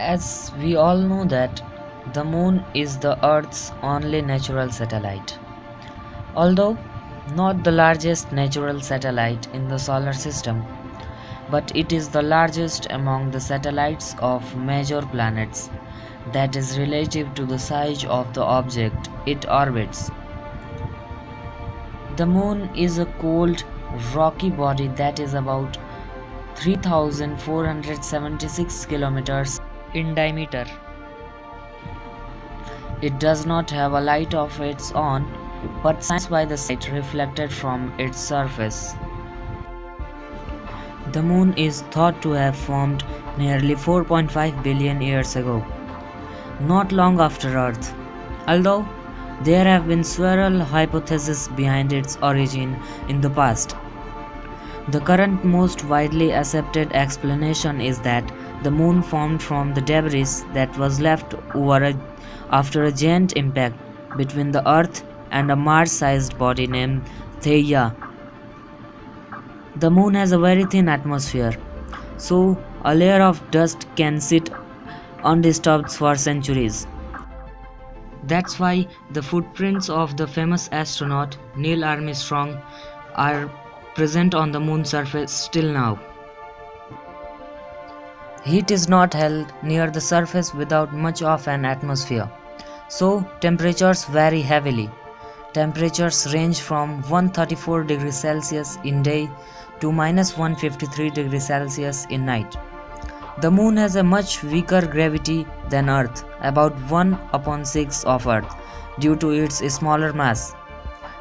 As we all know that the moon is the Earth's only natural satellite. Although not the largest natural satellite in the solar system, but it is the largest among the satellites of major planets, that is relative to the size of the object it orbits. The moon is a cold, rocky body that is about 3,476 kilometers in diameter. It does not have a light of its own, but shines by the light reflected from its surface. The moon is thought to have formed nearly 4.5 billion years ago, not long after Earth, although there have been several hypotheses behind its origin in the past. The current most widely accepted explanation is that the moon formed from the debris that was left over after a giant impact between the Earth and a Mars-sized body named Theia. The moon has a very thin atmosphere, so a layer of dust can sit undisturbed for centuries. That's why the footprints of the famous astronaut Neil Armstrong are present on the moon's surface still now. Heat is not held near the surface without much of an atmosphere, so temperatures vary heavily. Temperatures range from 134 degrees Celsius in day to minus 153 degrees Celsius in night. The moon has a much weaker gravity than Earth, about 1/6 of Earth, due to its smaller mass.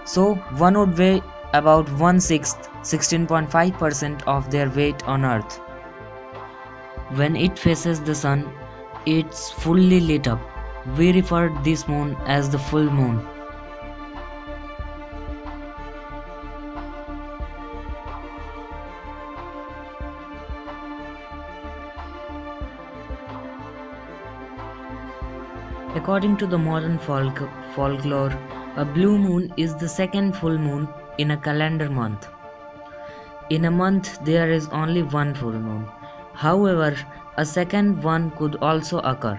So one would weigh about 1/6, 16.5% of their weight on Earth. When it faces the sun, it's fully lit up. We refer this moon as the full moon. According to the modern folklore, a blue moon is the second full moon in a calendar month. In a month, there is only one full moon. However, a second one could also occur.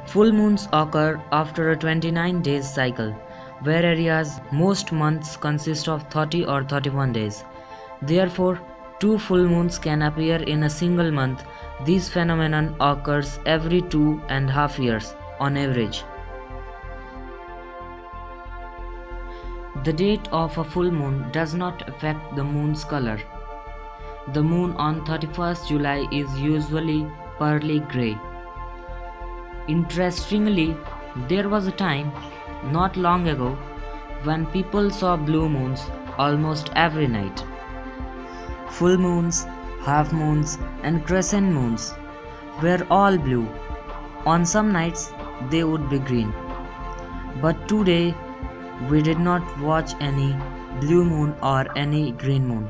Full moons occur after a 29 days cycle, whereas most months consist of 30 or 31 days. Therefore, two full moons can appear in a single month. This phenomenon occurs every 2.5 years on average. The date of a full moon does not affect the moon's color. The moon on 31st July is usually pearly grey. Interestingly, there was a time, not long ago, when people saw blue moons almost every night. Full moons, half moons, and crescent moons were all blue. On some nights, they would be green. But today, we did not watch any blue moon or any green moon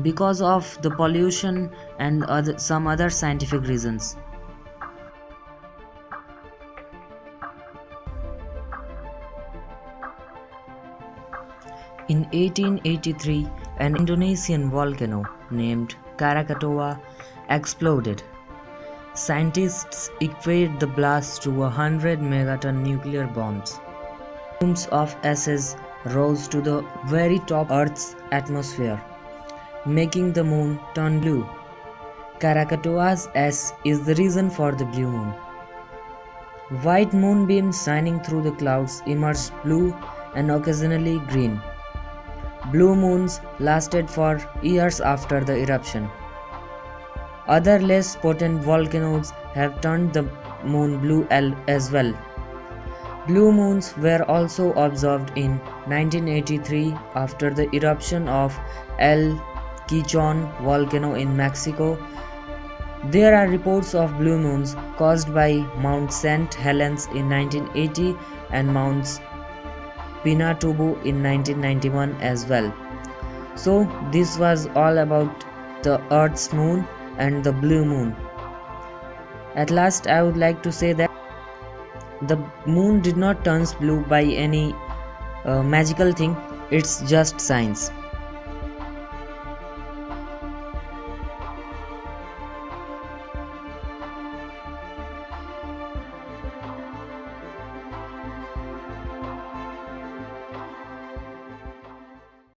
because of the pollution and some other scientific reasons. In 1883, an Indonesian volcano named Krakatoa exploded. Scientists equate the blast to 100 megaton nuclear bombs. Plumes of ashes rose to the very top of Earth's atmosphere, making the moon turn blue. Krakatoa's ash is the reason for the blue moon. White moonbeams shining through the clouds emerged blue and occasionally green. Blue moons lasted for years after the eruption. Other less potent volcanoes have turned the moon blue as well. Blue moons were also observed in 1983 after the eruption of El Quichon volcano in Mexico. There are reports of blue moons caused by Mount St. Helens in 1980 and Mount Pinatubo in 1991 as well. So this was all about the Earth's moon and the blue moon. At last, I would like to say that the moon did not turn blue by any magical thing. It's just science.